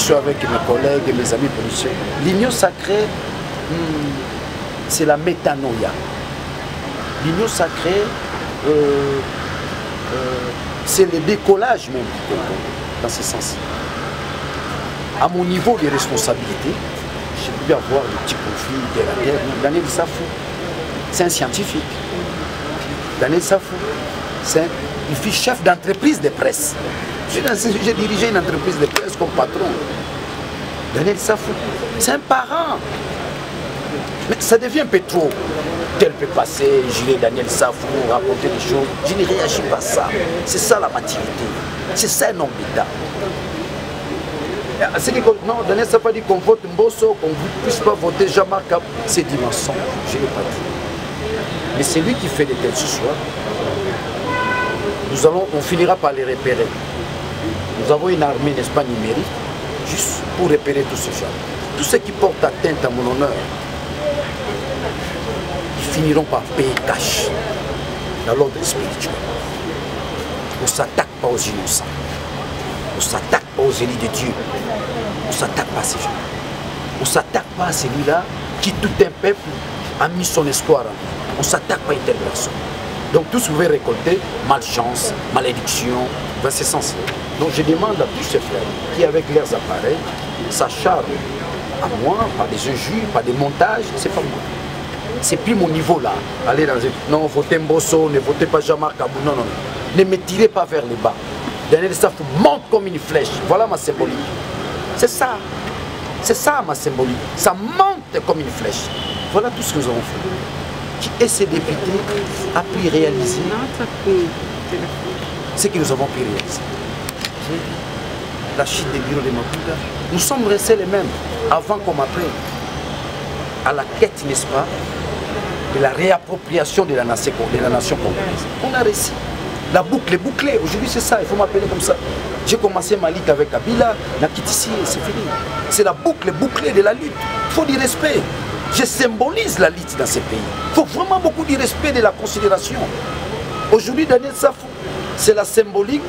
Je suis avec mes collègues et mes amis policiers. L'union sacrée, c'est la métanoïa. L'union sacrée, c'est le décollage même du Congo, dans ce sens. À mon niveau de responsabilité, j'ai pu avoir des petits conflits de la terre. Daniel Safou, c'est un scientifique. Daniel Safou, il fut chef d'entreprise de presse. J'ai dirigé une entreprise de presse comme patron. Daniel Safou, c'est un parent. Mais ça devient un peu trop. Tel peut passer, jurer Daniel Safou, raconter des choses. Je ne réagis pas à ça. C'est ça la maturité. C'est ça un homme d'État. Non, Daniel Safou a dit qu'on vote Mbosso, qu'on ne puisse pas voter Jean-Marc. C'est du mensonge, je ne l'ai pas dit. Mais c'est lui qui fait des têtes ce soir. On finira par les repérer. Nous avons une armée, n'est-ce pas, numérique, juste pour repérer tous ces gens. Tous ceux qui portent atteinte à mon honneur, ils finiront par payer cash dans l'ordre spirituel. On ne s'attaque pas aux innocents. On ne s'attaque pas aux élites de Dieu. On ne s'attaque pas à ces gens. On ne s'attaque pas à celui-là qui, tout un peuple, a mis son espoir en lui. On ne s'attaque pas à une telle personne. Donc tous vous pouvez récolter malchance, malédiction, dans ce sens. Donc je demande à tous ces frères qui, avec leurs appareils, s'acharnent à moi, par des injures, par des montages, c'est pas moi. C'est plus mon niveau là. Allez dans non, votez Mbosso, ne votez pas Jean-Marc Kabou, non, non. Ne me tirez pas vers le bas. Daniel Safou monte comme une flèche. Voilà ma symbolique. C'est ça. C'est ça ma symbolique. Ça monte comme une flèche. Voilà tout ce que nous avons fait. Qui est ces députés a pu réaliser ce que nous avons pu réaliser. La chute des bureaux de Maputa, nous sommes restés les mêmes, avant comme après, à la quête, n'est-ce pas, de la réappropriation de la nation congolaise. On a réussi. La boucle est bouclée. Aujourd'hui, c'est ça, il faut m'appeler comme ça. J'ai commencé ma lutte avec Kabila, Nakitisi, et c'est fini. C'est la boucle bouclée de la lutte. Il faut du respect. Je symbolise la lutte dans ces pays. Il faut vraiment beaucoup de respect, de la considération. Aujourd'hui, Daniel Safou, c'est la symbolique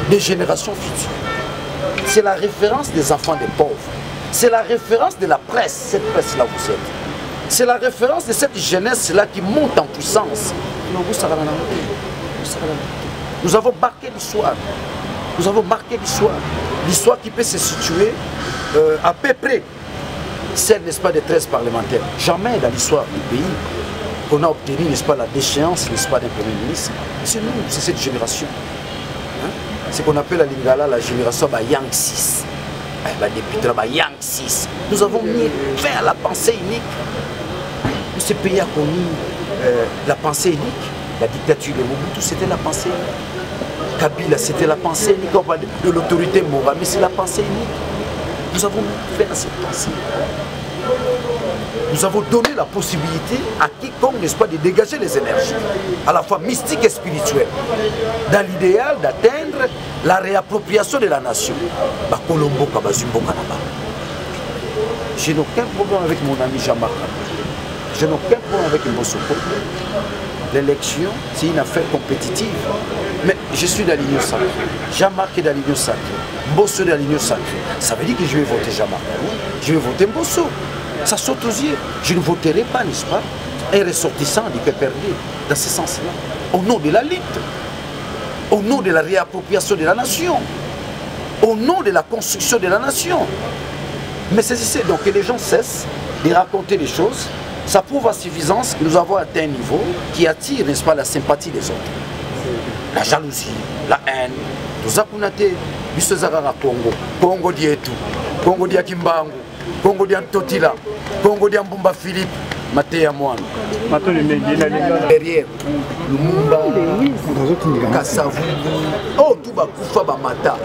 des générations futures. C'est la référence des enfants des pauvres. C'est la référence de la presse, cette presse-là vous êtes. C'est la référence de cette jeunesse-là qui monte en puissance. Nous avons marqué l'histoire. Nous avons marqué l'histoire. L'histoire qui peut se situer à peu près celle, n'est-ce pas, des 13 parlementaires. Jamais dans l'histoire du pays qu'on a obtenu, n'est-ce pas, la déchéance, n'est-ce pas, d'un Premier ministre. C'est nous, c'est cette génération. Hein? C'est qu'on appelle à Lingala la génération Yang 6. Député Yang 6. Nous avons mis fin à la pensée unique. Ce pays a connu la pensée unique. La dictature de Mobutu, c'était la pensée unique. Kabila, c'était la pensée unique. On parle de l'autorité morale, mais c'est la pensée unique. Nous avons fait à cette pensée. Nous avons donné la possibilité à quiconque, n'est-ce pas, de dégager les énergies, à la fois mystiques et spirituelles, dans l'idéal d'atteindre la réappropriation de la nation. Je n'ai aucun problème avec mon ami Jean-Marc. Je n'ai aucun problème avec Mbosso. L'élection, c'est une affaire compétitive. Mais je suis dans l'union sacrée. Jean-Marc est dans l'union sacrée. Mbosso est dans l'union sacrée. Ça veut dire que je vais voter Jean-Marc. Je vais voter Mbosso. Ça saute aux yeux. Je ne voterai pas, n'est-ce pas, un ressortissant du PPRD, dans ce sens-là. Au nom de la lutte. Au nom de la réappropriation de la nation. Au nom de la construction de la nation. Mais c'est donc que les gens cessent de raconter les choses. Ça prouve à suffisance que nous avons atteint un niveau qui attire, n'est-ce pas, la sympathie des autres. La jalousie, la haine. Tout ça qu'on a été, Congo. Congo d'Ietu, Congo d'Akimbangu, Congo d'Antotila, Congo d'Ambumba Philippe, Matéa Moine. Derrière, Lumumba, Kassavu, oh, tout va koufa bamata.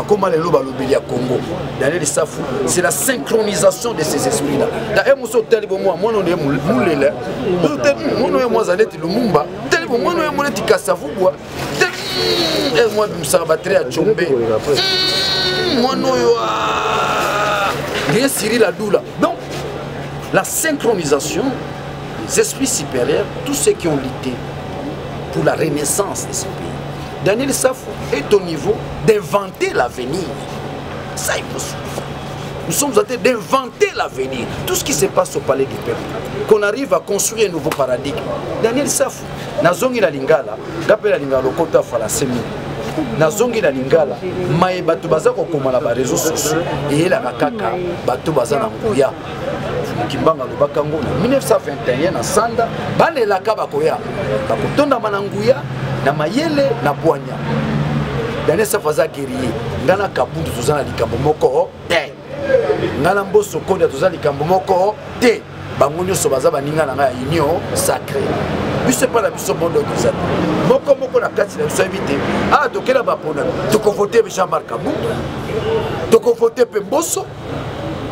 Comment les lobes à Congo. Daniel Safou, c'est la synchronisation de ces esprits-là. D'ailleurs, moi, je suis moi, moi, on est moulé. Moi, je suis Lumumba. Moi, je suis Kassavu. Moi, je suis Sarbatré à Tchombe. Moi, je suis Cyril Adoula. Donc, la synchronisation des esprits supérieurs, tous ceux qui ont lutté pour la renaissance de ce pays. Daniel Safou est au niveau d'inventer l'avenir. Ça, il faut suivre. Nous sommes en train d'inventer l'avenir. Tout ce qui se passe au palais du peuple. Qu'on arrive à construire un nouveau paradigme. Daniel Safou, Nazongi la Lingala, Gapé la Lingala, Kota Falasemi. Nazongi la Lingala, Maé Batou Baza Kokoma la réseaux sociaux, et la Kaka, Batou Baza Nambuya. Kimbanga Lubakango, 1921, na Sanda, Bane la Kabakoya, Bakotonda Mananguya, na Mayele, na Boanya. Daniel Safaza guerrier, Ngana Kabundu, Tuzana Likambo Moko, te. Ngana Mboso Koda, Tuzana Likambo Moko, te. Bangonyo Sobaza Baninga na union sacrée. Puis c'est pas la mission bon d'organisation. Moko Moko na kati na biso éviter. Ah, tokela ba pona. Toko voter Jean-Marc Kabundu. Toko voter Pemboso.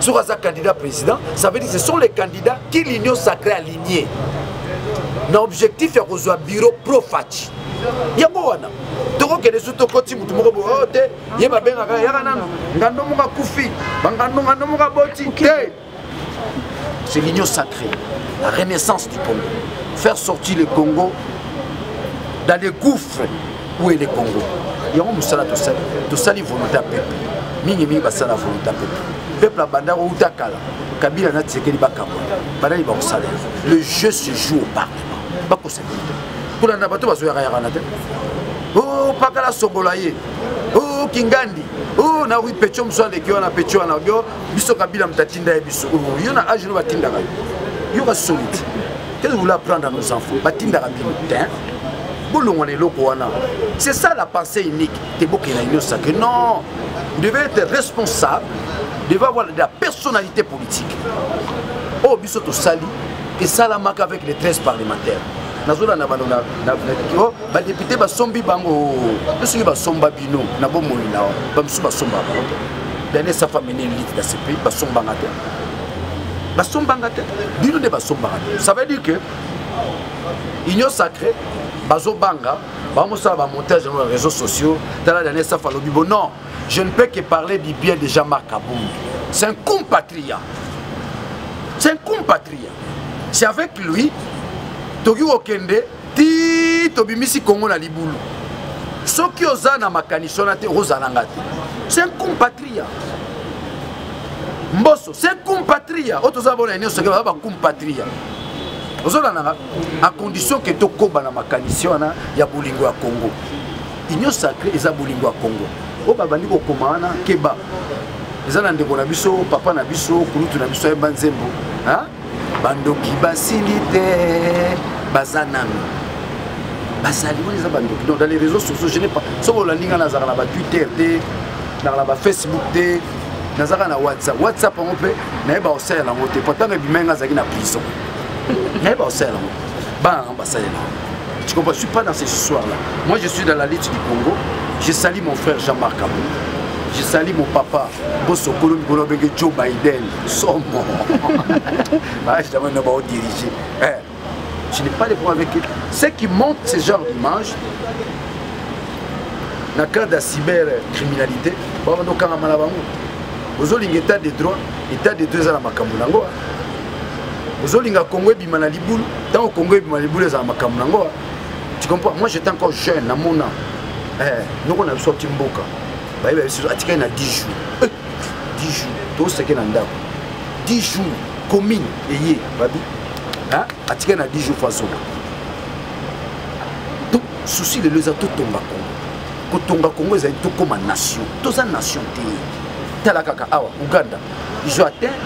Sur un candidat président, ça veut dire que ce sont les candidats qui l'union sacrée alignée. L'objectif est de bureau pro-Fachi. Il y a beaucoup de gens qui sont côté de c'est l'union sacrée, la renaissance du Congo. Faire sortir le Congo dans les gouffres où est le Congo. Il y a un sali volonté à peuple. Mingi basala volonté à peuple. Peuple abanda ou takala. Kabila na tsekeli bakabo. Banani ba osala. Le jeu se joue au Parlement. Bako se bonito. Kuna na bato bazo yaka na te. Oh pakala songolaye. Oh Kingandi. Oh na wi pecho mso de kyo na pecho na bio. Biso Kabila mtatinda e biso. Oh yo na age no batinda ka. Yo ka solide. Qu'est-ce que vous voulez apprendre à nos enfants? Batinda ka bino. C'est ça la pensée unique. Non, vous devez être responsable, vous devez avoir de la personnalité politique. Oh, Bissoto Sali, et ça la marque avec les 13 parlementaires. Nazola na banona na ba député ba sombi bango ceux ba somba bino na bo moina ba msu ba somba ba dernier sa femme né élite dans ce pays ba somba ngate ba somba ngate bino de ba somba ngate ça veut dire que union sacrée bazo banga vamos ça va monter sur les réseaux sociaux dans la dernière sa falobi bon non je ne peux que parler du bien de Jean-Marc Kabundu. C'est un compatriote. C'est un compatriote. C'est avec lui Togi Okende ti tobimisi Congo na libulu. Soki ozana makanisona te rozalanga te. C'est un compatriote. Mboso, c'est un compatriote. Otoza bona ni soki ba compatriote. Ozolana à condition que tokoba na makanisona ya bolingo ya Congo. Union sacrée eza bolingo ya Congo. O babandi ko komana keba. Ezana ndeko na biso, papa na biso, kulutu na biso ya banzembo. Hein? Bandoki basilite bazanami basali les bandoki donc dans les réseaux sociaux je n'ai pas so la linga na zara na Twitter na la Facebook na zara na WhatsApp on peut na ba osela na moté pourtant bimenga zaki na prison na ba osela ba ambassade tu comprends je suis pas dans ces histoires là moi je suis dans la lutte du Congo je salue mon frère Jean-Marc Kabundu. Je salue mon papa, Bosso Kolombi Kolombi Joe Biden, son mort. Je t'amène à diriger. Je n'ai pas de problème avec eux. Ceux qui montrent ce genre d'image, dans le cas de la cybercriminalité, vous avez un état de droit, état de droit à Makambulango. Vous avez un Congo qui est Liboul, tant au Congo qui est Liboul à Makambulango. Tu comprends? Moi j'étais encore jeune, à mon âge. Nous on a sorti Mboka. Il y a 10 jours. 10 jours. Tout ce qui est dans 10 jours. Commune. Et babi. Hein? Il y a 10 jours. Donc, souci de l'État, tout tombe à Congo. Quand Tonga Congo, c'est tout comme une nation. Toute une nation. Talakaka, Ouganda. Ils ont atteint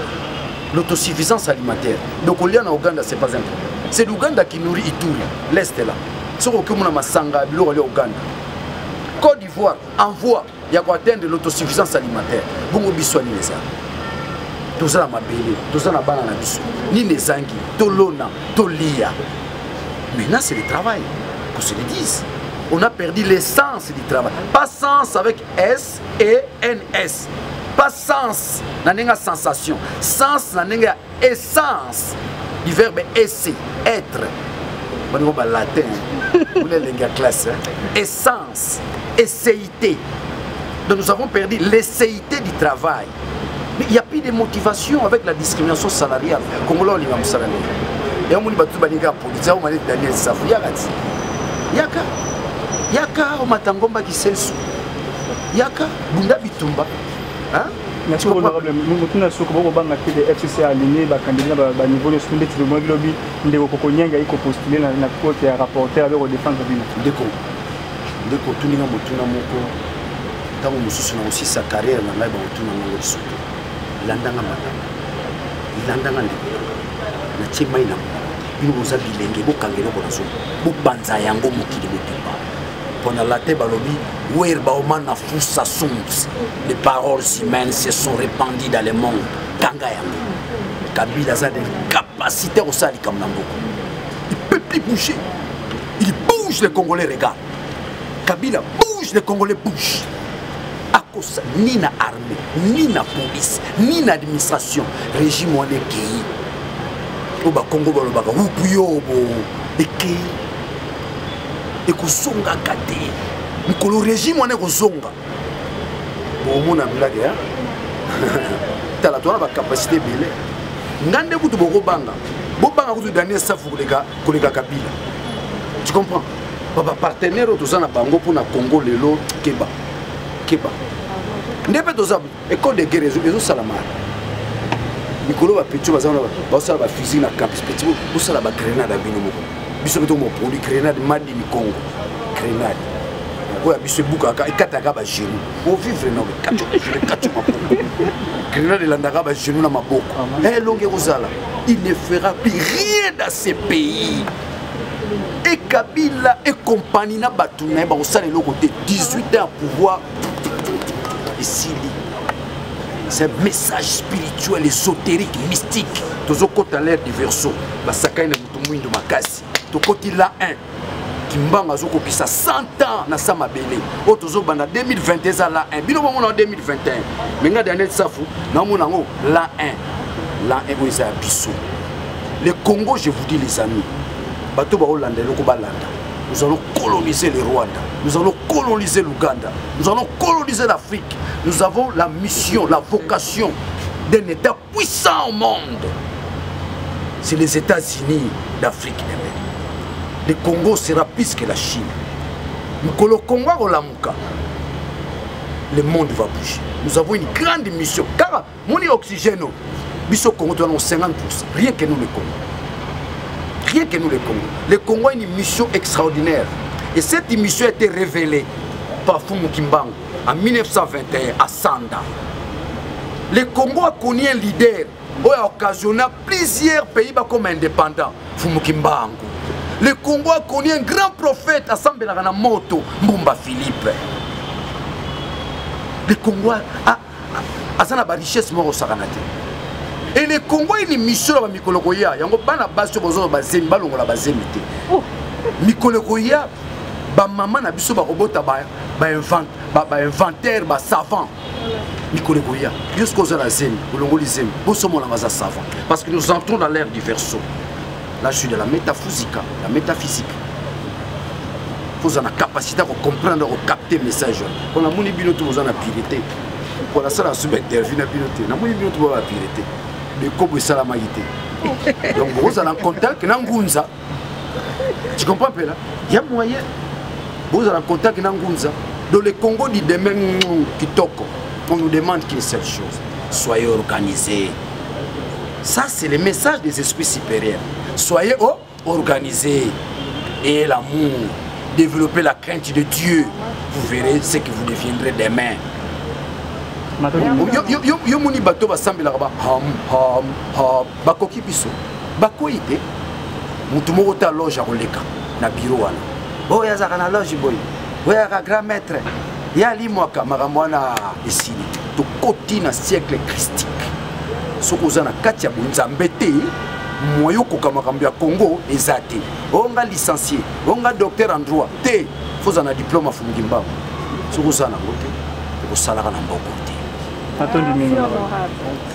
l'autosuffisance alimentaire. Donc, au lieu en Ouganda, ce n'est pas un problème. C'est l'Ouganda qui nourrit Ituri. L'Est est là. Si on a Masanga, il y a Ouganda. Côte d'Ivoire envoie. Il y a quoi atteindre l'autosuffisance alimentaire. Bongo biswa ni les ans. Tout ça na mabele, tout ça na banana biswa. Ni les anguilles, tolona, tolia. Maintenant c'est le travail. Qu'on se le dise. On a perdu l'essence du travail. Pas sens avec S et NS. Pas sens na sensation. Sens na essence. Du verbe essayer, être. On va latin. Vous les classe. Essence, essayité. Donc nous avons perdu l'essayité du travail. Mais il n'y a plus de motivation avec la discrimination salariale. Comme on l'a dit, salarié. Et on m'a dit que on m'a dit Daniel Safou. Yaka, on m'a tangomba qui s'est sous. Yaka, Bunda Bitumba. Hein? Merci honorable. Nous avons souhaité que les FCC aligné les candidats à niveau de ce que le lobby de Kokonyanga iko postuler na côte ya rapporteur avec défendre bien. Ndeko tuninga motuna moko tango mususu na aussi sa carrière na ngai ba motuna ngo lisuto. Landanga matanga. Landanga ndeko. Na chima ina. Bino boza bilenge bokangelo ko naso. Bobanza yango mokili botepa. Pona la te balobi les paroles humaines se sont répandues dans le monde. Kabila a des capacités au sali comme Namboko. Il ne peut plus bouger. Il bouge, les Congolais regardent. Kabila bouge, les Congolais bougent. À cause ni na armée, ni na police, ni na administration, régime ou les pays. Au Congo, et kusonga kate mukolo régime on est kozonga bon na blague hein tala toi ba capacité belé ngande kutu boko banga kutu Daniel Safu koleka Kabila tu comprends baba partenaire tous na bango pour na Congo lelo keba ndebe toza école de guerre ezo salama mikolo ba petit bazana ba sala ba fusil na campus petit bo sala ba grenade abino moko biso beto mo produit grenade madi mi Congo grenade oya biso buka ikataka ba genou o vivre no kacho maboko grenade landaka ba genou na maboko longue kozala il ne fera plus rien dans ces pays et Kabila et compagnie na batuna ba osala le côté 18 ans à pouvoir ici. C'est un message spirituel, ésotérique, mystique. Tozo kota l'air du verso, basaka ina mutumui ndo makasi. Tokoti la 1. Kimbanga zoko kisa 100 ans na sama belé. O tozo banda 2021 za la 1. Bino bomo na 2021. Menga Daniel Safu na mona ngo la 1. La 1 oza biso. Le Congo, je vous dis les amis. Bato ba Hollande loko balanda. Nous allons coloniser le Rwanda. Nous allons coloniser l'Ouganda. Nous allons coloniser l'Afrique. Nous avons la mission, la vocation d'un État puissant au monde. C'est les États-Unis d'Afrique. Le Congo sera plus que la Chine. Le Congo, le monde va bouger. Nous avons une grande mission. Car mon oxygène, nous Congo, nous avons 50%. Rien que nous, le Congo. Rien que nous, le Congo. Le Congo a une mission extraordinaire. Et cette mission a été révélée par Fumu Kimbangu en 1921 à Sanda. Le Congo a connu un leader qui a occasionné plusieurs pays comme indépendants. Fumu Kimbangu. Le Congo a connu un grand prophète à Sambela Moto, Mbumba Philippe. Le Congo a une richesse mort au Saranate. Et le Congo a une mission à Mikolokoya. Il y a une base sur les Mikolokoya, maman a biso ba robot ba inventaire ba savant. Mikolokoya. Jusqu'aux Zalazem, au Longolizem, pour ce moment là savant. Parce que nous entrons dans l'ère du verso. Là je suis de la métaphysique, la métaphysique. Il faut avoir la capacité de comprendre, de capter le message. Quand on a mon binote, vous en a piloté. Pour la salle à sous-interview, on a piloté. On a mon binote, vous en a piloté. Le cobo est salamagité. Donc vous allez en contact avec Ngunza. Tu comprends pas là? Il y a moyen. Vous allez en contact avec Ngunza. Dans le Congo dit demain Kitoko, on nous demande qu'une seule chose. Soyez organisés. Ça c'est le message des esprits supérieurs. Soyez organisés. Et l'amour. Développez la crainte de Dieu. Vous verrez ce que vous deviendrez demain. Yo moni bato basambela ba bakoki biso bakoyi te mutu moko ta loge akoleka na bureau wana oyo azaka na loge boy oyo aka grand maître ya limwaka makambo wana esili tokoti na siècle christique soki oza na kati ya bonzambe te moyo koka makambo ya Congo eza te onga licencié onga docteur en droit te foza na diplôme afungi mbango soki oza nango te okosalaka na mboko te. Merci honorable.